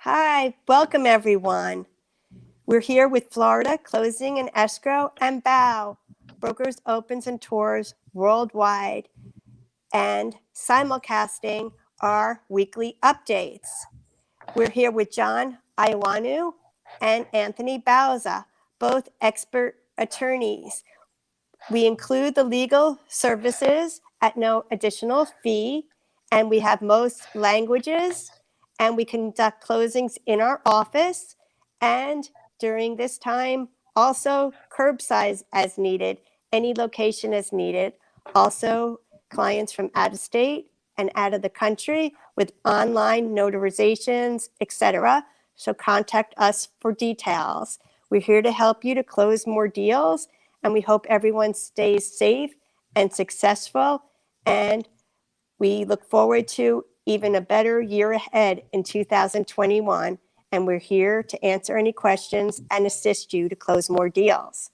Hi, welcome everyone. We're here with Florida Closing and Escrow and BOW, brokers, opens, and tours worldwide, and simulcasting our weekly updates. We're here with John Iwanu and Anthony Bauza, both expert attorneys. We include the legal services at no additional fee, and we have most languages, and we conduct closings in our office, and during this time, also curbside as needed, any location as needed. Also, clients from out of state and out of the country with online notarizations, etc. So contact us for details. We're here to help you to close more deals, and we hope everyone stays safe and successful. And we look forward to even a better year ahead in 2021. And we're here to answer any questions and assist you to close more deals.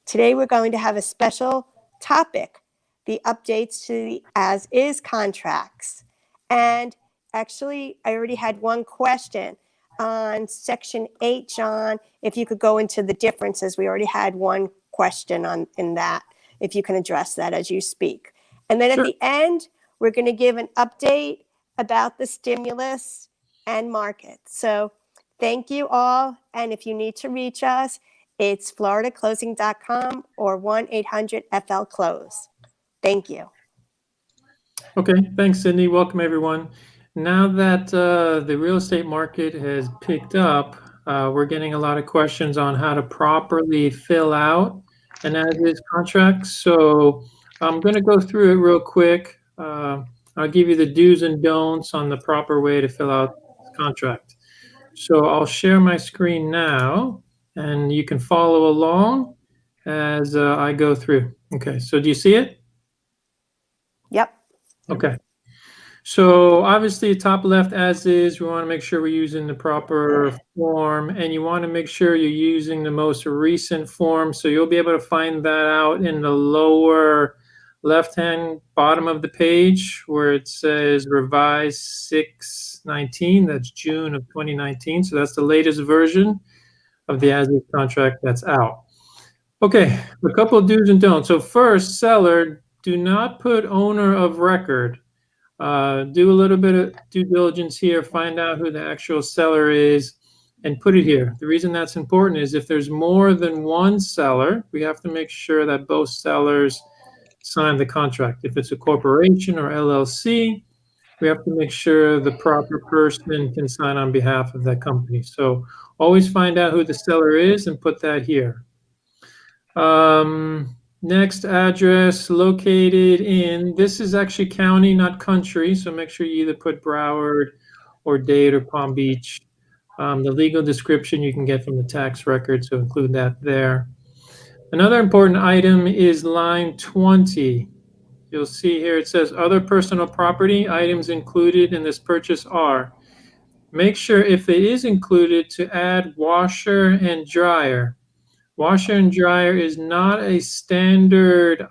Today, we're going to have a special topic, the updates to the as-is contracts. And actually, I already had one question on Section 8, John, if you could go into the differences. We already had one question in that, if you can address that as you speak. And then Sure. At the end, we're going to give an update about the stimulus and markets. So thank you all. And if you need to reach us, it's floridaclosing.com or 1-800-FL-CLOSE. Thank you. Okay, thanks, Sydney. Welcome, everyone. Now that the real estate market has picked up, we're getting a lot of questions on how to properly fill out an as-is contract. So I'm going to go through it real quick. I'll give you the do's and don'ts on the proper way to fill out the contract. So I'll share my screen now, and you can follow along as I go through. Okay, so do you see it? Yep. Okay. So obviously top left as is, we want to make sure we're using the proper form, and you want to make sure you're using the most recent form. So you'll be able to find that out in the lower left-hand bottom of the page where it says revised 6/19. That's June of 2019. So that's the latest version of the as-is contract that's out. Okay, a couple of do's and don'ts. So first, seller, do not put owner of record. Do a little bit of due diligence here, find out who the actual seller is, and put it here. The reason that's important is if there's more than one seller, we have to make sure that both sellers sign the contract. If it's a corporation or LLC, we have to make sure the proper person can sign on behalf of that company. So always find out who the seller is and put that here. Next, address located in, this is actually county, not country, so make sure you either put Broward or Dade or Palm Beach. The legal description you can get from the tax record, so include that there. Another important item is line 20. You'll see here it says other personal property items included in this purchase are. Make sure if it is included to add washer and dryer. Washer and dryer is not a standard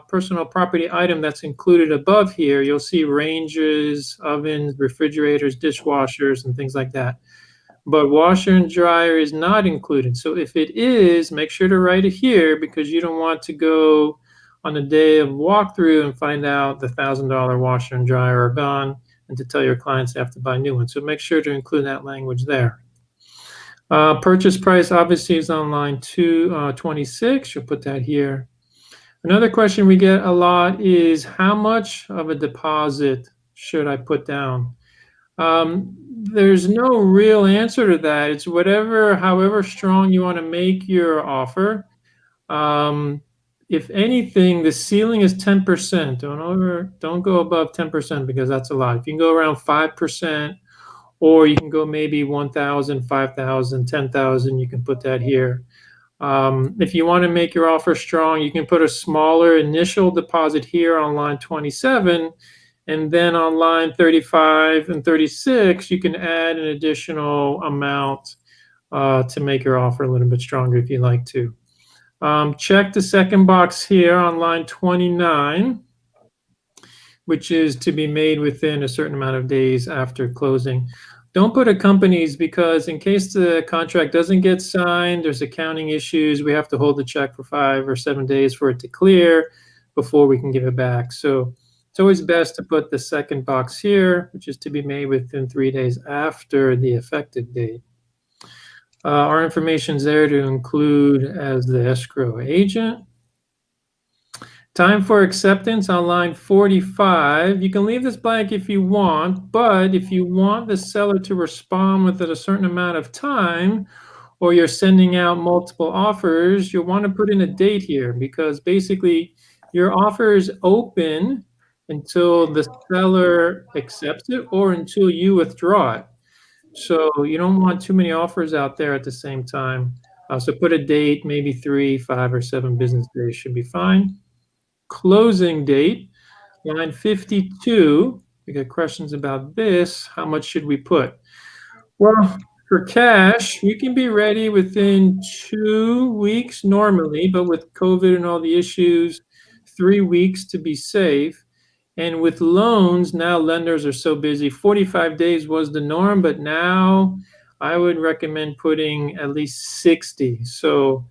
personal property item that's included above here. You'll see ranges, ovens, refrigerators, dishwashers, and things like that. But washer and dryer is not included. So if it is, make sure to write it here because you don't want to go on a day of walkthrough and find out the $1,000 washer and dryer are gone and to tell your clients they have to buy new ones. So make sure to include that language there. Purchase price obviously is on line 226. You'll put that here. Another question we get a lot is how much of a deposit should I put down? There's no real answer to that. It's however strong you want to make your offer. If anything, the ceiling is 10%. Don't go above 10% because that's a lot. If you can go around 5%, or you can go maybe 1,000, 5,000, 10,000, you can put that here. If you want to make your offer strong, you can put a smaller initial deposit here on line 27, and then on line 35 and 36, you can add an additional amount to make your offer a little bit stronger if you like to. Check the second box here on line 29, which is to be made within a certain amount of days after closing. Don't put a company's, because in case the contract doesn't get signed, there's accounting issues. We have to hold the check for 5 or 7 days for it to clear before we can give it back. So it's always best to put the second box here, which is to be made within 3 days after the effective date. Our information is there to include as the escrow agent. Time for acceptance on line 45. You can leave this blank if you want, but if you want the seller to respond within a certain amount of time, or you're sending out multiple offers, you'll want to put in a date here, because basically your offer is open until the seller accepts it or until you withdraw it. So you don't want too many offers out there at the same time. So put a date, maybe 3, 5, or 7 business days should be fine. Closing date, line 52. We got questions about this. How much should we put? Well, for cash, you can be ready within 2 weeks normally, but with COVID and all the issues, 3 weeks to be safe. And with loans, now lenders are so busy. 45 days was the norm, but now I would recommend putting at least 60. So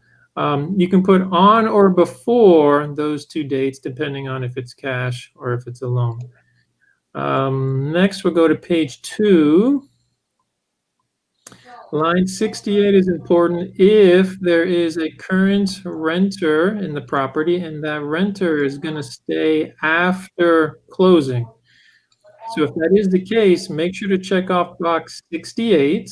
you can put on or before those 2 dates, depending on if it's cash or if it's a loan. Next, we'll go to page 2. Line 68 is important if there is a current renter in the property and that renter is going to stay after closing. So if that is the case, make sure to check off box 68,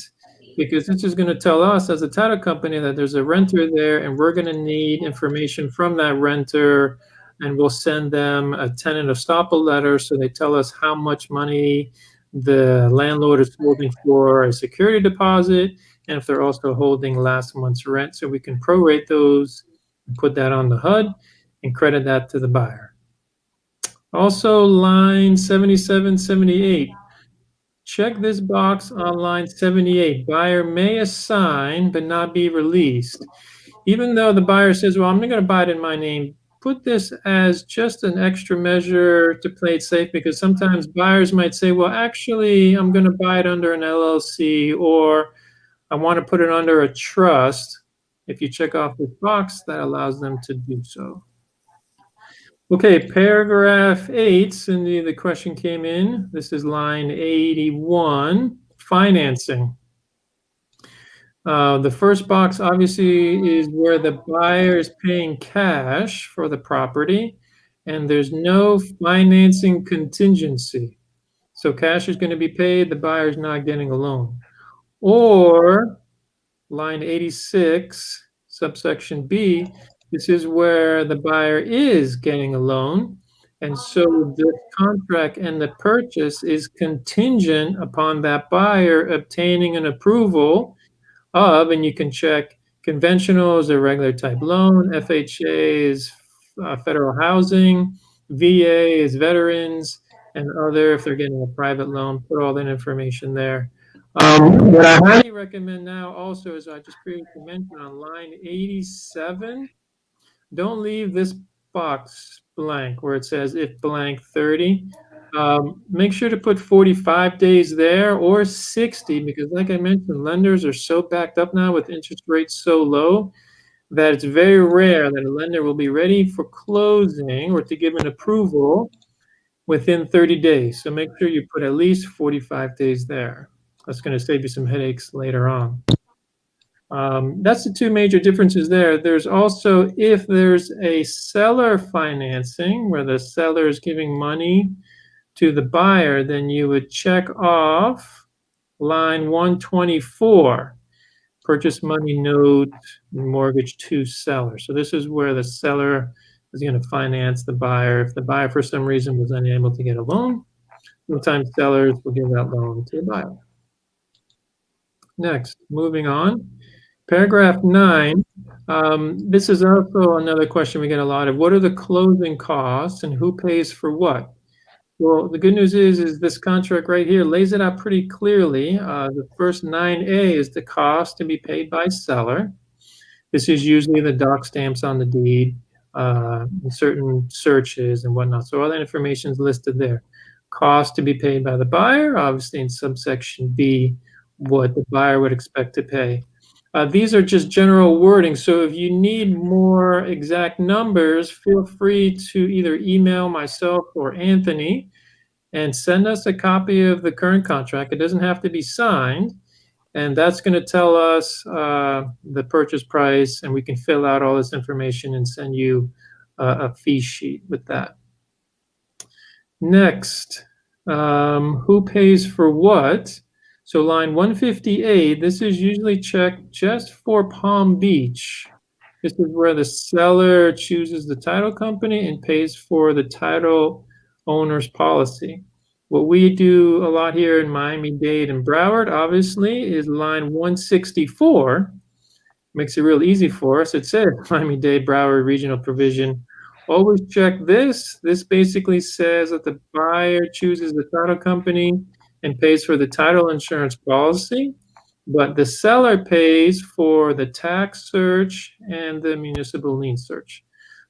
because this is going to tell us as a title company that there's a renter there and we're going to need information from that renter, and we'll send them a tenant estoppel letter so they tell us how much money the landlord is holding for a security deposit, and if they're also holding last month's rent, so we can prorate those and put that on the HUD and credit that to the buyer. Also, line 77, 78. Check this box on line 78. Buyer may assign but not be released. Even though the buyer says, well, I'm not going to buy it in my name, put this as just an extra measure to play it safe, because sometimes buyers might say, well, actually, I'm going to buy it under an LLC, or I want to put it under a trust. If you check off this box, that allows them to do so. Okay, paragraph 8, Cindy, the question came in. This is line 81, financing. The first box obviously is where the buyer is paying cash for the property and there's no financing contingency. So cash is going to be paid, the buyer is not getting a loan. Or line 86, subsection B, this is where the buyer is getting a loan. And so the contract and the purchase is contingent upon that buyer obtaining an approval of, and you can check conventional is a regular type loan, FHA is federal housing, VA is veterans, and other, if they're getting a private loan, put all that information there. What I highly recommend now also is, I just previously mentioned on line 87, don't leave this box blank where it says if blank 30. Make sure to put 45 days there or 60, because like I mentioned, lenders are so backed up now with interest rates so low that it's very rare that a lender will be ready for closing or to give an approval within 30 days. So make sure you put at least 45 days there. That's going to save you some headaches later on. That's the 2 major differences there. There's also, if there's a seller financing where the seller is giving money to the buyer, then you would check off line 124, purchase money note, mortgage to seller. So this is where the seller is going to finance the buyer. If the buyer for some reason was unable to get a loan, sometimes sellers will give that loan to the buyer. Next, moving on. Paragraph 9, this is also another question we get a lot of. What are the closing costs and who pays for what? Well, the good news is this contract right here lays it out pretty clearly. The first 9A is the cost to be paid by seller. This is usually the doc stamps on the deed, and certain searches and whatnot. So all that information is listed there. cost to be paid by the buyer, obviously in subsection B, what the buyer would expect to pay. These are just general wording, so if you need more exact numbers, feel free to either email myself or Anthony and send us a copy of the current contract. It doesn't have to be signed, and that's going to tell us the purchase price, and we can fill out all this information and send you a fee sheet with that. Next, who pays for what? So line 158, this is usually checked just for Palm Beach. This is where the seller chooses the title company and pays for the title owner's policy. What we do a lot here in Miami-Dade and Broward, obviously, is line 164. Makes it real easy for us. It says Miami-Dade Broward Regional Provision. Always check this. This basically says that the buyer chooses the title company and pays for the title insurance policy, but the seller pays for the tax search and the municipal lien search.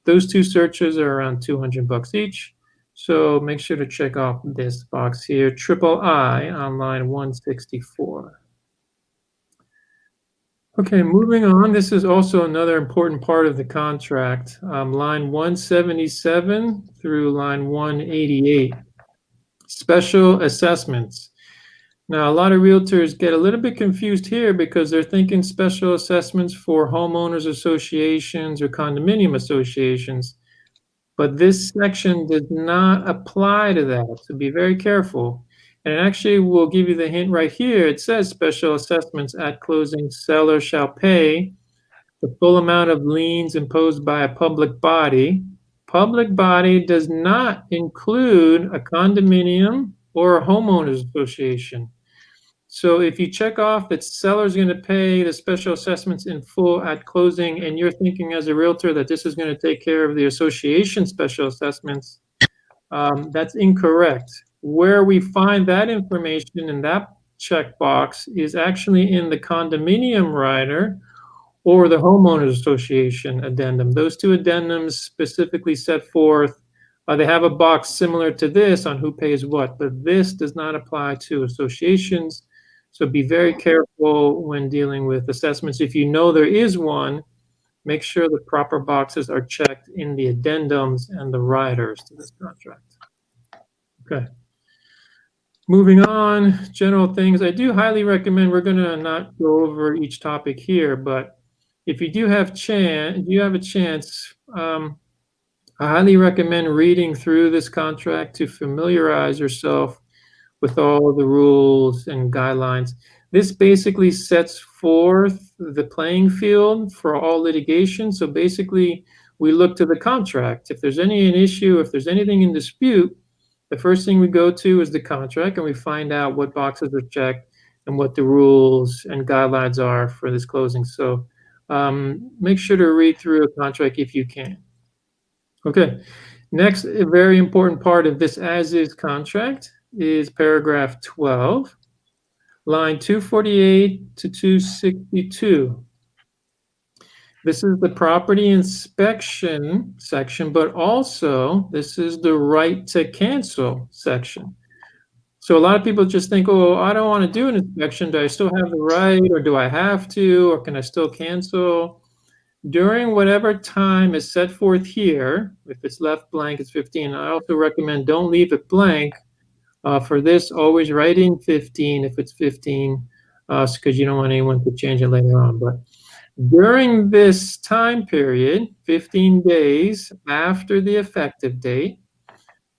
Those two searches are around $200 each. So make sure to check off this box here, III on line 164. Okay, moving on. This is also another important part of the contract, line 177 through line 188. Special assessments. Now, a lot of realtors get a little bit confused here because they're thinking special assessments for homeowners associations or condominium associations, but this section does not apply to that, so be very careful. And actually, we'll give you the hint right here. It says special assessments at closing, seller shall pay the full amount of liens imposed by a public body. Public body does not include a condominium or a homeowners association. So if you check off that seller's going to pay the special assessments in full at closing, and you're thinking as a realtor that this is going to take care of the association special assessments, that's incorrect. Where we find that information in that checkbox is actually in the condominium rider or the homeowners association addendum. Those two addendums specifically set forth, they have a box similar to this on who pays what, but this does not apply to associations. So be very careful when dealing with assessments. If you know there is one, make sure the proper boxes are checked in the addendums and the riders to this contract. Okay. Moving on, general things. I do highly recommend, we're going to not go over each topic here, but if you do have a chance, I highly recommend reading through this contract to familiarize yourself with all the rules and guidelines. This basically sets forth the playing field for all litigation. So basically, we look to the contract. If there's an issue, if there's anything in dispute, the first thing we go to is the contract, and we find out what boxes are checked and what the rules and guidelines are for this closing. So make sure to read through a contract if you can. Okay, next, a very important part of this as-is contract is paragraph 12, line 248 to 262. This is the property inspection section, but also this is the right to cancel section. So a lot of people just think, oh, I don't want to do an inspection. Do I still have the right, or do I have to, or can I still cancel? During whatever time is set forth here, if it's left blank, it's 15. I also recommend don't leave it blank. For this, always write in 15 if it's 15, because you don't want anyone to change it later on. But during this time period, 15 days after the effective date,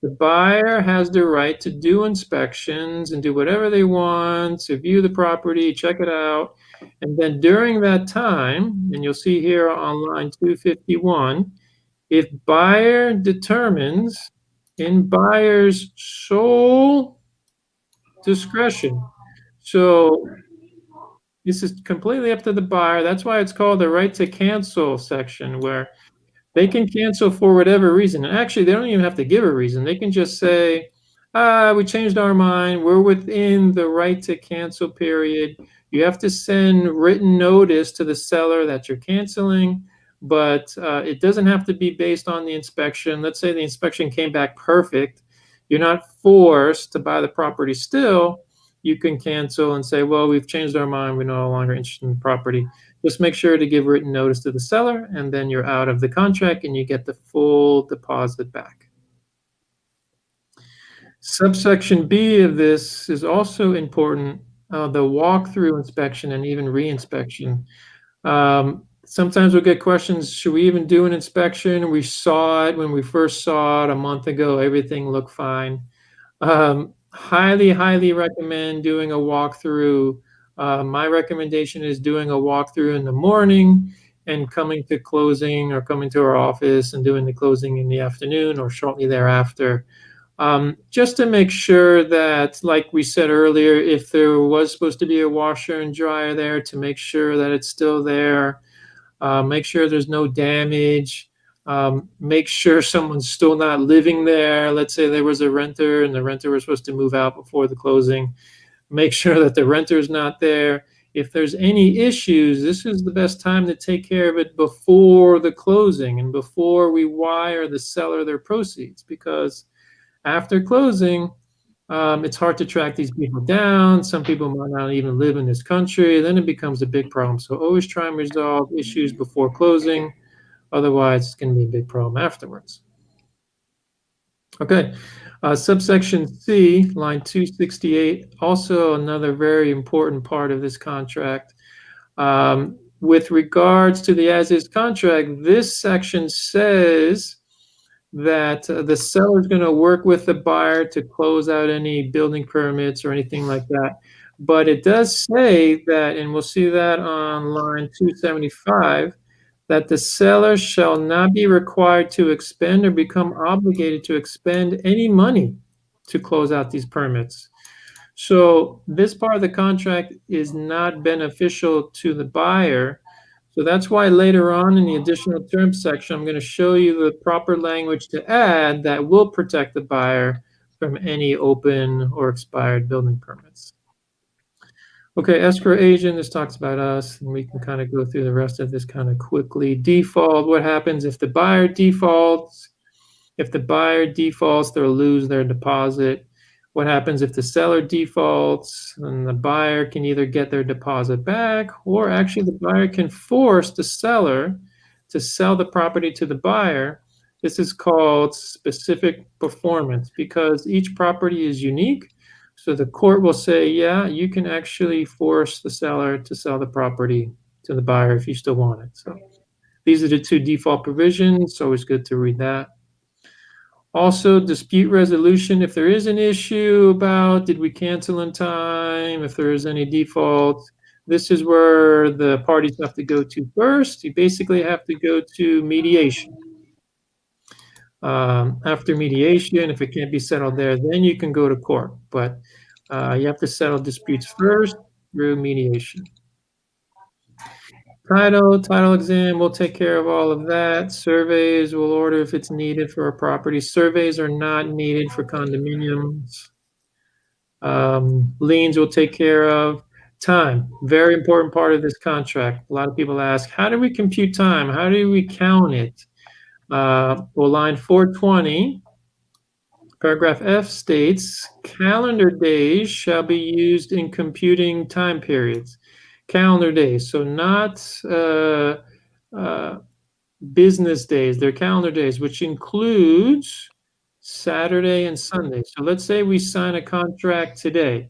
the buyer has the right to do inspections and do whatever they want, to view the property, check it out. And then during that time, and you'll see here on line 251, if buyer determines in buyer's sole discretion. So this is completely up to the buyer. That's why it's called the right to cancel section, where they can cancel for whatever reason. And actually, they don't even have to give a reason. They can just say, we changed our mind. We're within the right to cancel period. You have to send written notice to the seller that you're canceling, but it doesn't have to be based on the inspection. Let's say the inspection came back perfect. You're not forced to buy the property still. You can cancel and say, well, we've changed our mind. We're no longer interested in the property. Just make sure to give written notice to the seller, and then you're out of the contract and you get the full deposit back. Subsection B of this is also important, the walkthrough inspection and even re-inspection. Sometimes we'll get questions, should we even do an inspection? We saw it when we first saw it a month ago, everything looked fine. Highly recommend doing a walkthrough. My recommendation is doing a walkthrough in the morning and coming to closing or coming to our office and doing the closing in the afternoon or shortly thereafter. Just to make sure that, like we said earlier, if there was supposed to be a washer and dryer there, to make sure that it's still there. Make sure there's no damage. Make sure someone's still not living there. Let's say there was a renter and the renter was supposed to move out before the closing. Make sure that the renter's not there. If there's any issues, this is the best time to take care of it before the closing and before we wire the seller their proceeds, because after closing, it's hard to track these people down. Some people might not even live in this country. Then it becomes a big problem. So always try and resolve issues before closing. Otherwise, it's going to be a big problem afterwards. Okay, subsection C, line 268, also another very important part of this contract. With regards to the as-is contract, this section says that the seller is going to work with the buyer to close out any building permits or anything like that. But it does say that, and we'll see that on line 275, that the seller shall not be required to expend or become obligated to expend any money to close out these permits. So this part of the contract is not beneficial to the buyer. So that's why later on in the additional terms section, I'm going to show you the proper language to add that will protect the buyer from any open or expired building permits. Okay, escrow agent, this talks about us, and we can kind of go through the rest of this kind of quickly. Default, what happens if the buyer defaults? If the buyer defaults, they'll lose their deposit. What happens if the seller defaults? And the buyer can either get their deposit back, or actually the buyer can force the seller to sell the property to the buyer. This is called specific performance, because each property is unique. So the court will say, yeah, you can actually force the seller to sell the property to the buyer if you still want it. So these are the two default provisions. It's always good to read that. Also, dispute resolution. If there is an issue about did we cancel in time, if there is any default, this is where the parties have to go to first. You basically have to go to mediation. After mediation, if it can't be settled there, then you can go to court. But you have to settle disputes first through mediation. Title exam, we'll take care of all of that. Surveys, we'll order if it's needed for a property. Surveys are not needed for condominiums. Liens we'll take care of. Time, very important part of this contract. A lot of people ask, how do we compute time? How do we count it? Well, line 420, paragraph F states, calendar days shall be used in computing time periods. Calendar days, so not business days, they're calendar days, which includes Saturday and Sunday. So let's say we sign a contract today.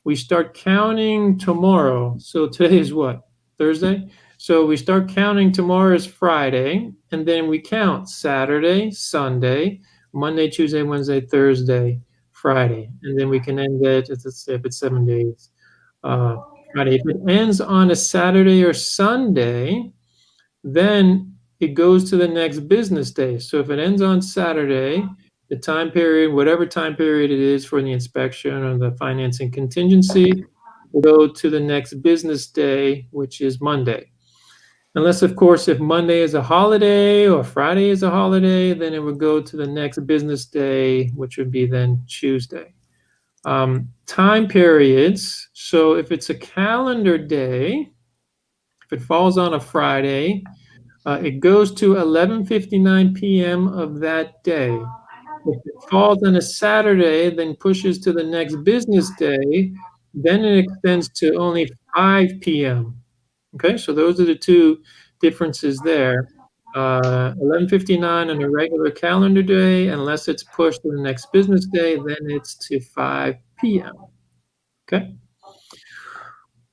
We start counting tomorrow. So today is what? Thursday? So we start counting tomorrow is Friday, and then we count Saturday, Sunday, Monday, Tuesday, Wednesday, Thursday, Friday. And then we can end it, let's say if it's 7 days. Friday. If it ends on a Saturday or Sunday, then it goes to the next business day. So if it ends on Saturday, the time period, whatever time period it is for the inspection or the financing contingency, will go to the next business day, which is Monday. Unless, of course, if Monday is a holiday or Friday is a holiday, then it would go to the next business day, which would be then Tuesday. Time periods. So if it's a calendar day, if it falls on a Friday, it goes to 11:59 p.m. of that day. If it falls on a Saturday, then pushes to the next business day, then it extends to only 5 p.m. Okay, so those are the two differences there. 11:59 on a regular calendar day, unless it's pushed to the next business day, then it's to 5 p.m. Okay.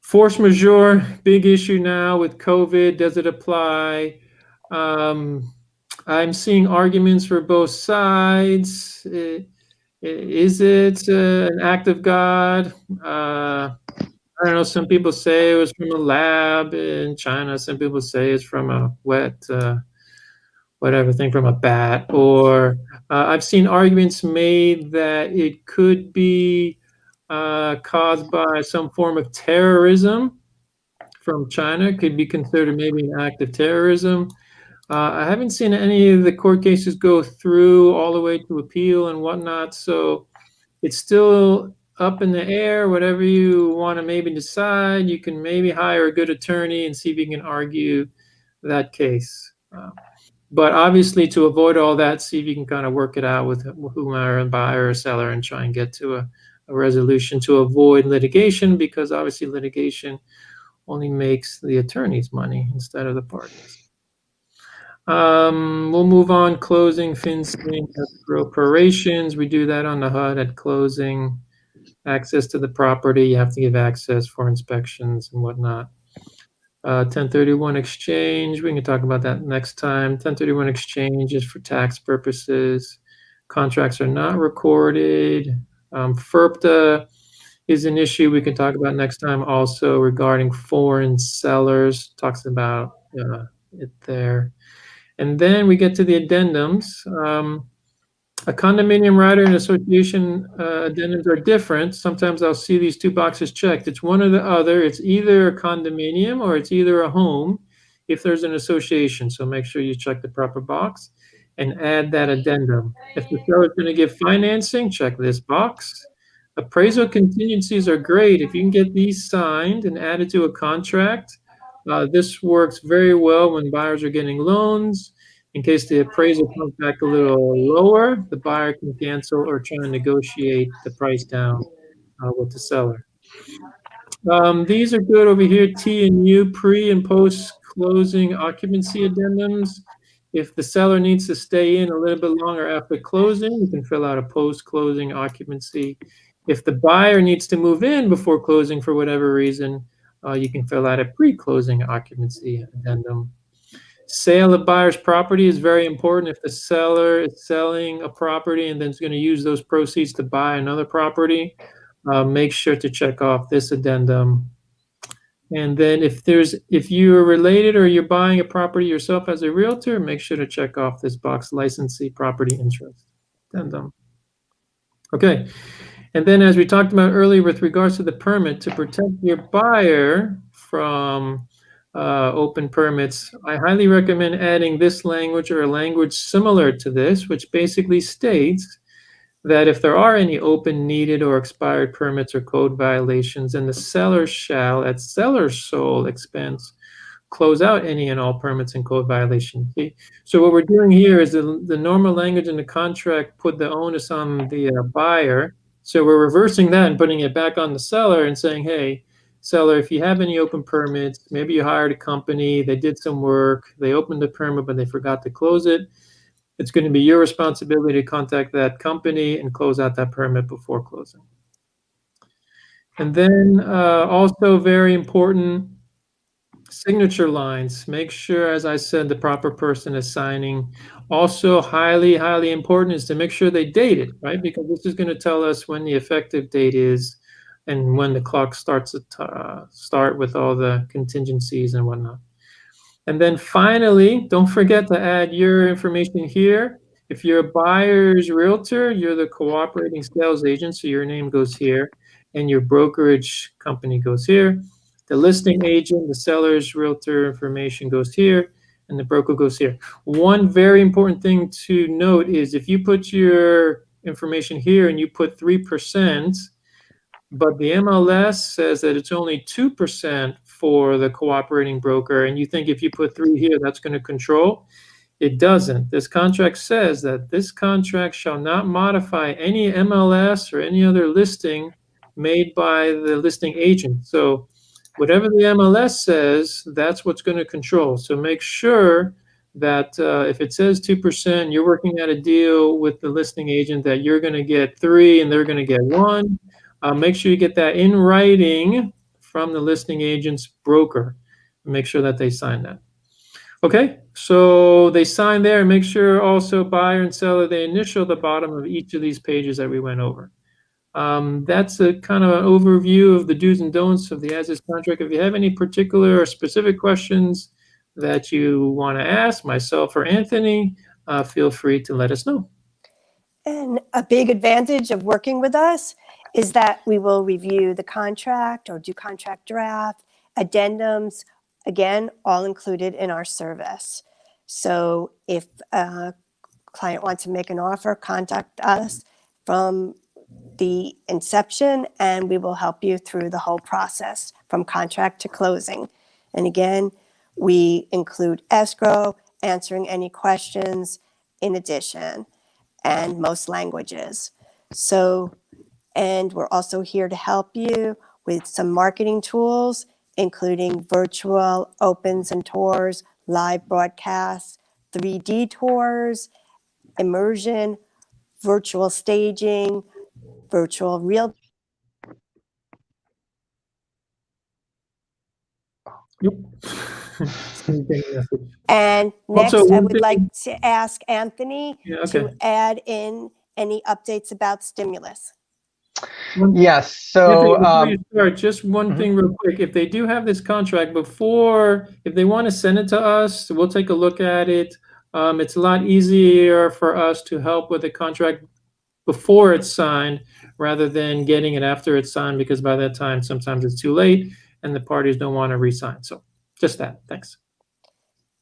Force majeure, big issue now with COVID. Does it apply? I'm seeing arguments for both sides. Is it an act of God? I don't know. Some people say it was from a lab in China. Some people say it's from a wet, whatever thing, from a bat. Or I've seen arguments made that it could be caused by some form of terrorism from China. Could be considered maybe an act of terrorism. I haven't seen any of the court cases go through all the way to appeal and whatnot. So it's still up in the air. Whatever you want to maybe decide, you can maybe hire a good attorney and see if you can argue that case. But obviously, to avoid all that, see if you can kind of work it out with whomever, a buyer or seller, and try and get to a resolution to avoid litigation, because obviously litigation only makes the attorneys money instead of the parties. We'll move on. Closing, FinCEN, escrow operations. We do that on the HUD at closing. Access to the property, you have to give access for inspections and whatnot. 1031 exchange, we can talk about that next time. 1031 exchange is for tax purposes. Contracts are not recorded. FIRPTA is an issue we can talk about next time also regarding foreign sellers. Talks about it there. And then we get to the addendums. A condominium rider and association addendums are different. Sometimes I'll see these two boxes checked. It's one or the other. It's either a condominium or it's either a home if there's an association. So make sure you check the proper box and add that addendum. If the seller is going to give financing, check this box. Appraisal contingencies are great. If you can get these signed and added to a contract, this works very well when buyers are getting loans. In case the appraisal comes back a little lower, the buyer can cancel or try and negotiate the price down with the seller. These are good over here, T and U, pre and post closing occupancy addendums. If the seller needs to stay in a little bit longer after closing, you can fill out a post-closing occupancy. If the buyer needs to move in before closing for whatever reason, you can fill out a pre-closing occupancy addendum. Sale of buyer's property is very important. If the seller is selling a property and then is going to use those proceeds to buy another property, make sure to check off this addendum. And then if you are related or you're buying a property yourself as a realtor, make sure to check off this box, licensee property interest addendum. Okay. And then as we talked about earlier with regards to the permit, to protect your buyer from open permits, I highly recommend adding this language or a language similar to this, which basically states that if there are any open, needed, or expired permits or code violations, then the seller shall, at seller's sole expense, close out any and all permits and code violations. So what we're doing here is the normal language in the contract put the onus on the buyer. So we're reversing that and putting it back on the seller and saying, hey, seller, if you have any open permits, maybe you hired a company, they did some work, they opened the permit, but they forgot to close it. It's going to be your responsibility to contact that company and close out that permit before closing. And then also very important, signature lines. Make sure, as I said, the proper person is signing. Also highly, highly important is to make sure they date it, right? Because this is going to tell us when the effective date is and when the clock starts to start with all the contingencies and whatnot. And then finally, don't forget to add your information here. If you're a buyer's realtor, you're the cooperating sales agent, so your name goes here, and your brokerage company goes here. The listing agent, the seller's realtor information goes here, and the broker goes here. One very important thing to note is if you put your information here and you put 3%, but the MLS says that it's only 2% for the cooperating broker, and you think if you put 3 here, that's going to control. It doesn't. This contract says that this contract shall not modify any MLS or any other listing made by the listing agent. So whatever the MLS says, that's what's going to control. So make sure that if it says 2%, you're working out a deal with the listing agent that you're going to get 3 and they're going to get 1. Make sure you get that in writing from the listing agent's broker. Make sure that they sign that. Okay, so they sign there, and make sure also buyer and seller, they initial the bottom of each of these pages that we went over. That's a kind of an overview of the do's and don'ts of the as-is contract. If you have any particular or specific questions that you want to ask myself or Anthony, feel free to let us know. And a big advantage of working with us is that we will review the contract or do contract draft, addendums, again, all included in our service. So if a client wants to make an offer, contact us from the inception, and we will help you through the whole process from contract to closing. And again, we include escrow, answering any questions in addition, and most languages. So, and we're also here to help you with some marketing tools, including virtual opens and tours, live broadcasts, 3D tours, immersion, virtual staging, virtual real. Yep. Same thing, message. And next, Also, I one would thing- like to ask Anthony Yeah, okay. to add in any updates about stimulus. Yes. Anthony, So, before you start, just one mhm. thing real quick. If they do have this contract before, if they want to send it to us, we'll take a look at it. It's a lot easier for us to help with the contract before it's signed rather than getting it after it's signed, because by that time, sometimes it's too late and the parties don't want to re-sign. So just that. Thanks.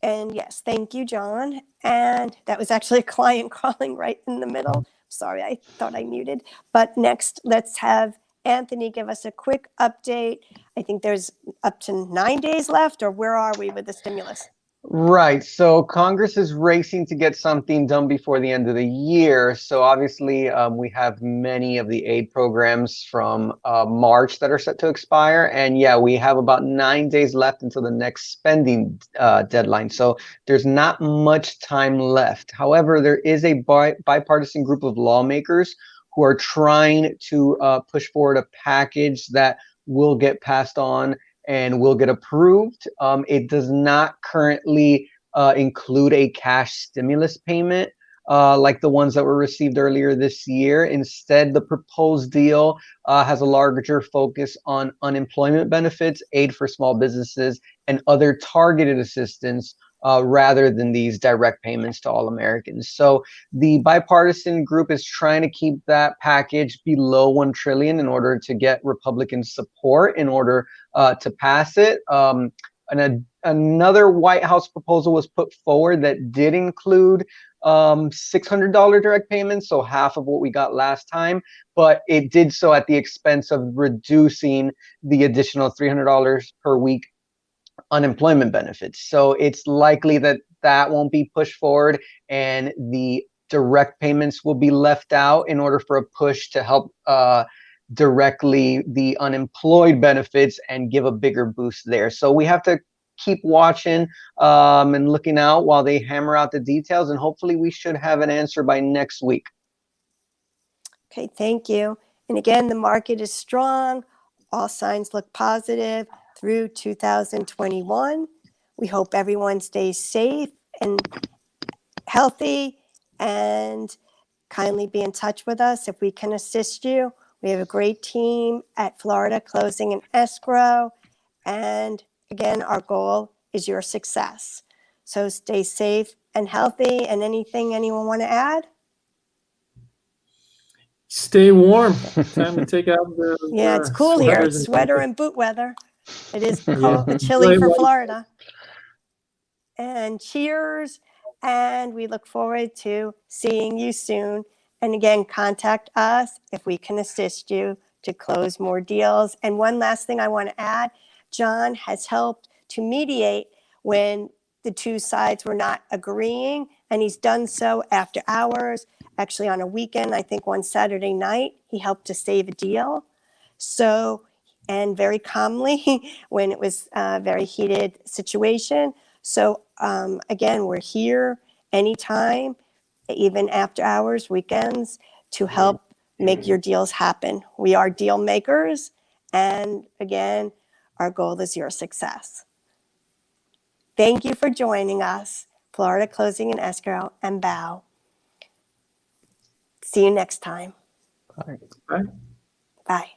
And yes, thank you, John. And that was actually a client calling right in the middle. Sorry, I thought I muted. But next, let's have Anthony give us a quick update. I think there's up to 9 days left, or where are we with the stimulus? Right. So Congress is racing to get something done before the end of the year. So obviously, we have many of the aid programs from March that are set to expire. And yeah, we have about 9 days left until the next spending deadline. So there's not much time left. However, there is a bipartisan group of lawmakers who are trying to push forward a package that will get passed on and will get approved. It does not currently include a cash stimulus payment like the ones that were received earlier this year. Instead, the proposed deal has a larger focus on unemployment benefits, aid for small businesses, and other targeted assistance rather than these direct payments to all Americans. So the bipartisan group is trying to keep that package below $1 trillion in order to get Republican support in order to pass it. Another White House proposal was put forward that did include $600 direct payments, so half of what we got last time, but it did so at the expense of reducing the additional $300 per week unemployment benefits. So it's likely that that won't be pushed forward and the direct payments will be left out in order for a push to help directly the unemployed benefits and give a bigger boost there. So we have to keep watching and looking out while they hammer out the details, and hopefully we should have an answer by next week. Okay, thank you. And again, the market is strong. All signs look positive through 2021. We hope everyone stays safe and healthy, and kindly be in touch with us if we can assist you. We have a great team at Florida Closing and Escrow. And again, our goal is your success. So stay safe and healthy. And anything anyone want to add? Stay warm. Time to take out the Yeah, it's cool here. sweaters It's and sweater jackets. and boot weather. It is Yeah. cold, chilly Enjoy for life. Florida. And cheers. And we look forward to seeing you soon. And again, contact us if we can assist you to close more deals. And one last thing I want to add, John has helped to mediate when the two sides were not agreeing, and he's done so after hours, actually on a weekend. I think one Saturday night, he helped to save a deal. So, and very calmly when it was a very heated situation. So again, we're here anytime, even after hours, weekends, to help make your deals happen. We are deal makers. And again, our goal is your success. Thank you for joining us. Florida Closing and Escrow and BOW. See you next time. All right. Bye. Bye.